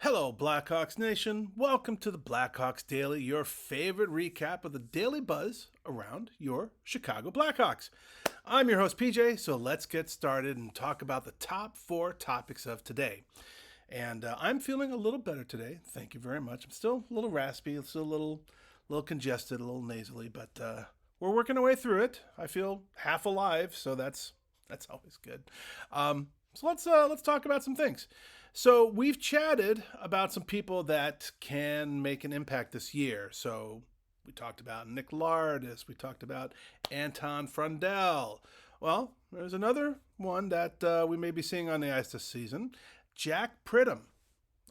Hello, Blackhawks Nation. Welcome to the Blackhawks Daily, your favorite recap of the daily buzz around your Chicago Blackhawks. I'm your host, PJ, so let's get started and talk about the top four topics of today. And I'm feeling a little better today. Thank you very much. I'm still a little raspy, still a little congested, a little nasally, but we're working our way through it. I feel half alive, so that's always good. So let's talk about some things. So we've chatted about some people that can make an impact this year. So we talked about Nick Lardis. We talked about Anton Frundell. Well, there's another one that we may be seeing on the ice this season. Jack Pridham.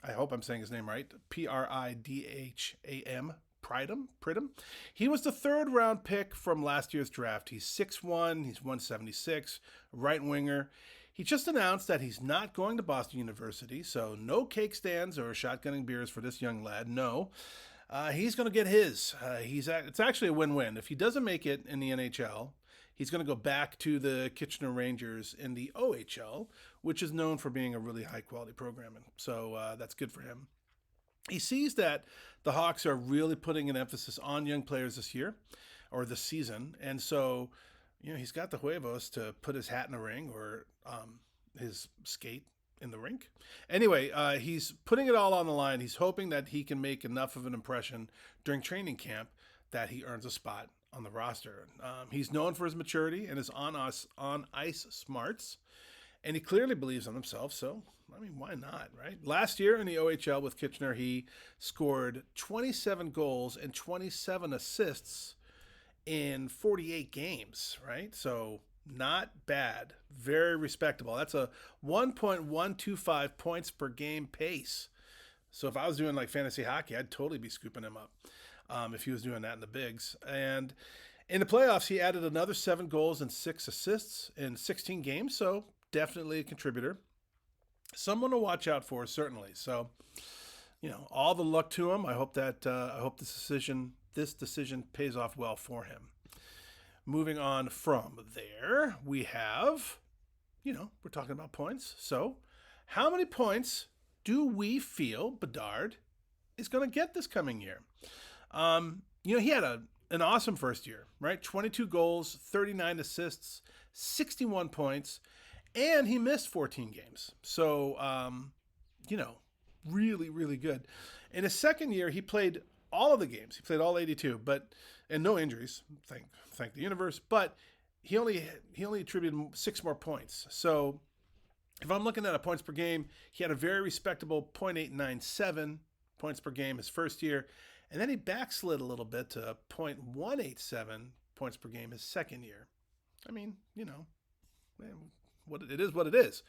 I hope I'm saying his name right. Pridham. Pridham. He was the third round pick from last year's draft. He's 6'1", he's 176, right winger. He just announced that he's not going to Boston University, so no cake stands or shotgunning beers for this young lad. No, he's going to get his. It's actually a win-win. If he doesn't make it in the NHL, he's going to go back to the Kitchener Rangers in the OHL, which is known for being a really high-quality program. So that's good for him. He sees that the Hawks are really putting an emphasis on young players this year, or this season, and so he's got the huevos to put his hat in the ring or his skate in the rink. Anyway, he's putting it all on the line. He's hoping that he can make enough of an impression during training camp that he earns a spot on the roster. He's known for his maturity and his on-ice smarts, and he clearly believes in himself, so why not, right? Last year in the OHL with Kitchener, he scored 27 goals and 27 assists in 48 games, right? So not bad. Very respectable. That's a 1.125 points per game pace. So if I was doing like fantasy hockey, I'd totally be scooping him up if he was doing that in the bigs. And in the playoffs, he added another 7 goals and 6 assists in 16 games. So definitely a contributor. Someone to watch out for, certainly. So, all the luck to him. I hope this decision pays off well for him. Moving on from there, we have, we're talking about points. So, how many points do we feel Bedard is going to get this coming year? He had an awesome first year, right? 22 goals, 39 assists, 61 points, and he missed 14 games. So, really, really good. In his second year, he played all of the games. He played all 82, and no injuries. Thank the universe. But he only attributed 6 more points. So if I'm looking at a points per game, he had a very respectable .897 points per game his first year, and then he backslid a little bit to .187 points per game his second year. It is what it is.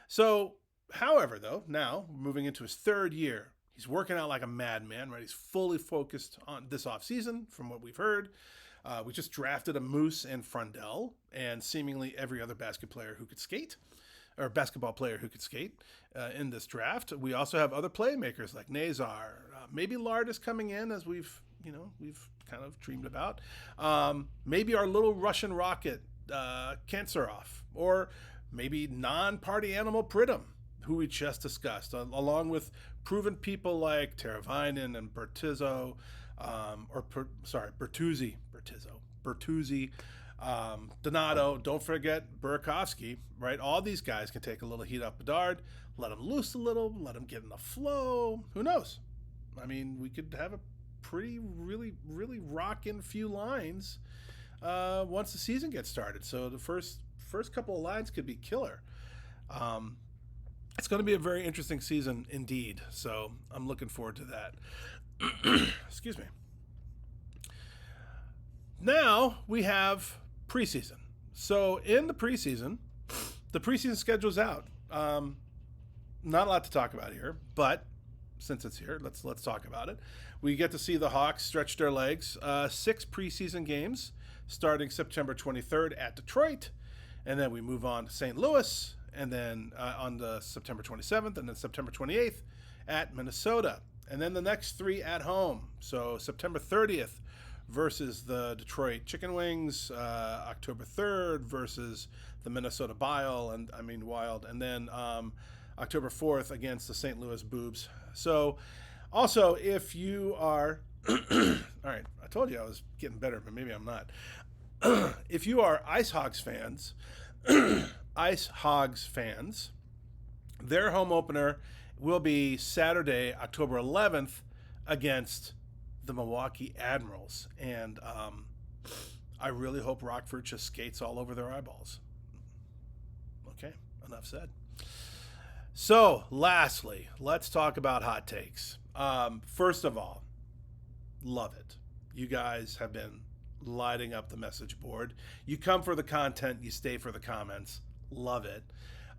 So, however, though, now moving into his third year, he's working out like a madman, right? He's fully focused on this offseason, from what we've heard. We just drafted a Moose and Frundell, and seemingly every other basketball player who could skate in this draft. We also have other playmakers like Nazar, maybe Lardis coming in, as we've kind of dreamed about. Maybe our little Russian rocket, Kantsarov, or maybe non-party animal Pridham, who we just discussed, along with proven people like Teravainen and Bertuzzi, Donato, don't forget Burakovsky, right? All these guys can take a little heat off Bedard, let him loose a little, let him get in the flow. Who knows? We could have a pretty, really, really rockin' few lines once the season gets started. So the first couple of lines could be killer. It's going to be a very interesting season indeed. So I'm looking forward to that. Excuse me. Now we have preseason. So in the preseason schedule's out. Not a lot to talk about here, but since it's here, let's talk about it. We get to see the Hawks stretch their legs. 6 preseason games starting September 23rd at Detroit. And then we move on to St. Louis, and then on the September 27th, and then September 28th at Minnesota. And then the next 3 at home. So September 30th versus the Detroit Chicken Wings, October 3rd versus the Minnesota Wild, and then October 4th against the St. Louis Boobs. So, also, if you are, all right, I told you I was getting better, but maybe I'm not. If you are Ice Hogs fans, their home opener will be Saturday, October 11th against the Milwaukee Admirals. And I really hope Rockford just skates all over their eyeballs. Okay, enough said. So, lastly, let's talk about hot takes. First of all, love it. You guys have been lighting up the message board. You come for the content, you stay for the comments. Love it.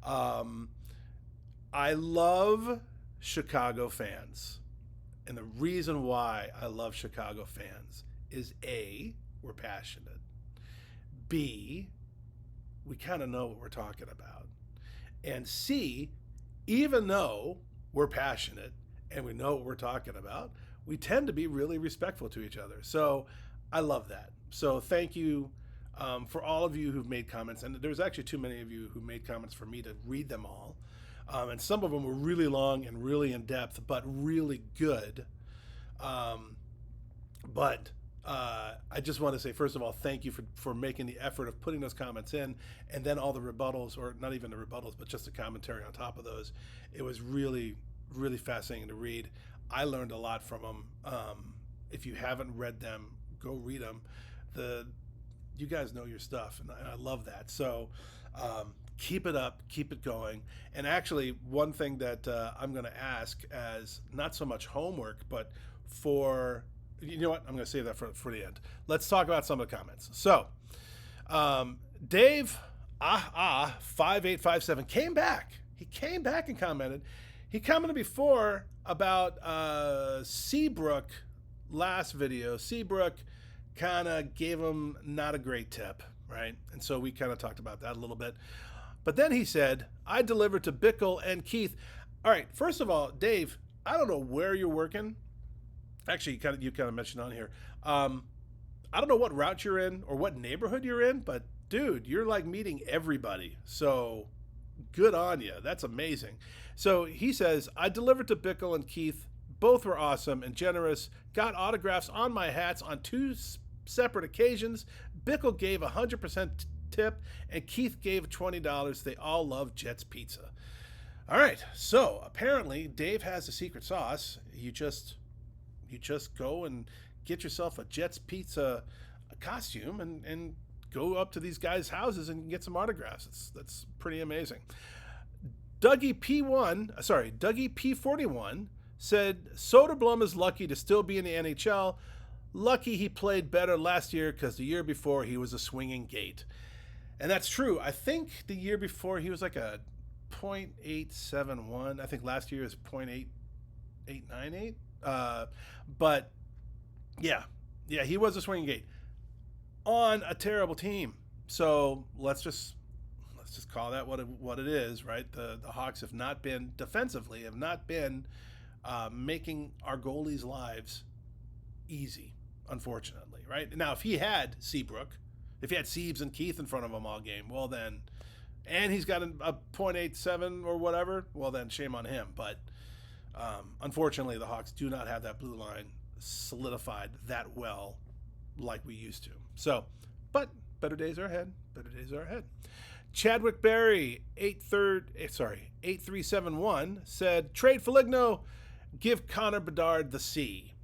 I love Chicago fans. And the reason why I love Chicago fans is A, we're passionate. B, we kind of know what we're talking about. And C, even though we're passionate and we know what we're talking about, we tend to be really respectful to each other. So I love that. So thank you for all of you who've made comments. And there's actually too many of you who made comments for me to read them all. And some of them were really long and really in depth, but really good. I just want to say, first of all, thank you for making the effort of putting those comments in, and then all the rebuttals, or not even the rebuttals, but just the commentary on top of those. It was really, really fascinating to read. I learned a lot from them. If you haven't read them, go read them. You guys know your stuff, and I love that. So keep it up, keep it going. And actually, one thing that I'm going to ask as not so much homework, but for, you know what, I'm going to save that for the end. Let's talk about some of the comments. So Dave 5857 came back. He came back and commented. He commented before about Seabrook last video. Seabrook kind of gave him not a great tip, right? And so we kind of talked about that a little bit. But then he said, I delivered to Bickle and Keith. All right, first of all, Dave, I don't know where you're working. Actually, you kind of mentioned on here. I don't know what route you're in or what neighborhood you're in, but dude, you're like meeting everybody. So good on you. That's amazing. So he says, I delivered to Bickle and Keith. Both were awesome and generous. Got autographs on my hats on 2 separate occasions. Bickle gave 100% tip and Keith gave $20. They all love Jets Pizza. All right. So apparently Dave has a secret sauce. You just go and get yourself a Jets Pizza costume and go up to these guys' houses and get some autographs. That's pretty amazing. Dougie P41 said Soderblom is lucky to still be in the NHL. Lucky he played better last year because the year before he was a swinging gate. And that's true. I think the year before he was like a .871. I think last year was .8898. But yeah, he was a swinging gate on a terrible team. So let's just call that what it is, right? The Hawks have not been defensively making our goalies' lives easy, unfortunately, right? Now, if he had Seabrook, if he had Siebes and Keith in front of him all game, well then, and he's got a .87 or whatever, well then shame on him. But unfortunately, the Hawks do not have that blue line solidified that well like we used to. So, but better days are ahead. Chadwick Berry, 8371, said, trade Foligno, give Connor Bedard the C.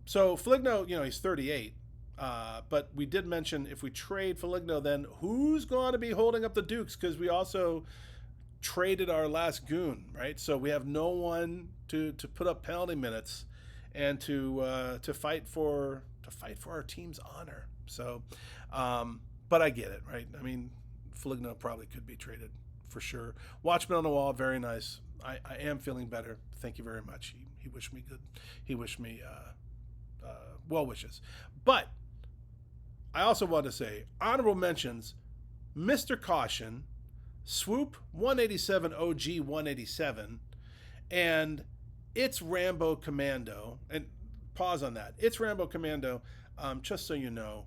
So Foligno, he's 38. But we did mention if we trade Foligno, then who's going to be holding up the Dukes? Because we also traded our last goon, right? So we have no one to put up penalty minutes and to fight for our team's honor. So, but I get it, right? I mean, Foligno probably could be traded for sure. Watchman on the wall, very nice. I am feeling better. Thank you very much. He wished me good. He wished me well wishes. But I also want to say honorable mentions, Mr. Caution, Swoop 187 OG 187, and It's Rambo Commando. And pause on that. It's Rambo Commando. Just so you know,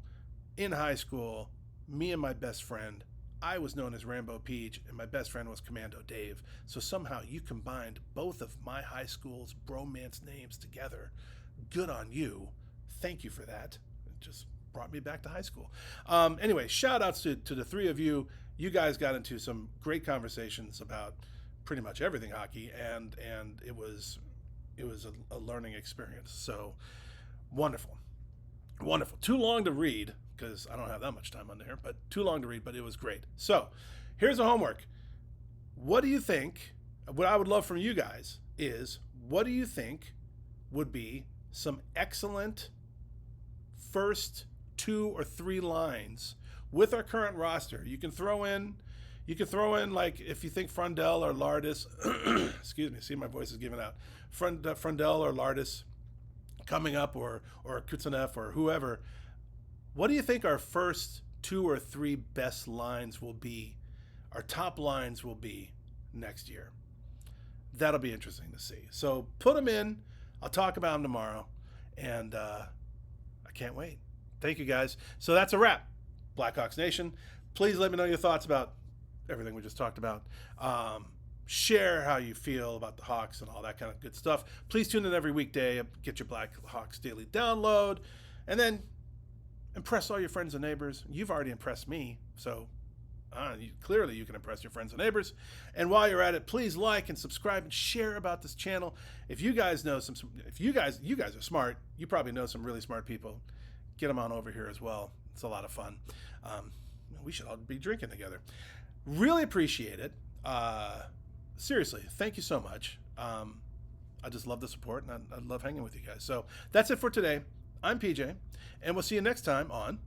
in high school, me and my best friend, I was known as Rambo Peach, and my best friend was Commando Dave. So somehow you combined both of my high school's bromance names together. Good on you. Thank you for that. It just brought me back to high school. Anyway, shout outs to the three of you. You guys got into some great conversations about pretty much everything hockey, and it was a learning experience. So wonderful. Too long to read because I don't have that much time on there, but too long to read, but it was great. So here's the homework. What do you think? What I would love from you guys is, what do you think would be some excellent first 2 or 3 lines with our current roster? You can throw in like, if you think Frundell or Lardis, excuse me, see, my voice is giving out. Frundell or Lardis coming up, or Kutsanev or whoever. What do you think our first 2 or 3 best lines will be? Our top lines will be next year. That'll be interesting to see. So put them in. I'll talk about them tomorrow, and I can't wait. Thank you, guys. So that's a wrap. Blackhawks Nation, please let me know your thoughts about everything we just talked about. Share how you feel about the Hawks and all that kind of good stuff. Please tune in every weekday. Get your Blackhawks Daily download, and then impress all your friends and neighbors. You've already impressed me, so clearly you can impress your friends and neighbors. And while you're at it, please like and subscribe and share about this channel. If you guys know you guys are smart, you probably know some really smart people. Get them on over here as well. It's a lot of fun. We should all be drinking together. Really appreciate it. Seriously, thank you so much. I just love the support, and I love hanging with you guys. So that's it for today. I'm PJ, and we'll see you next time on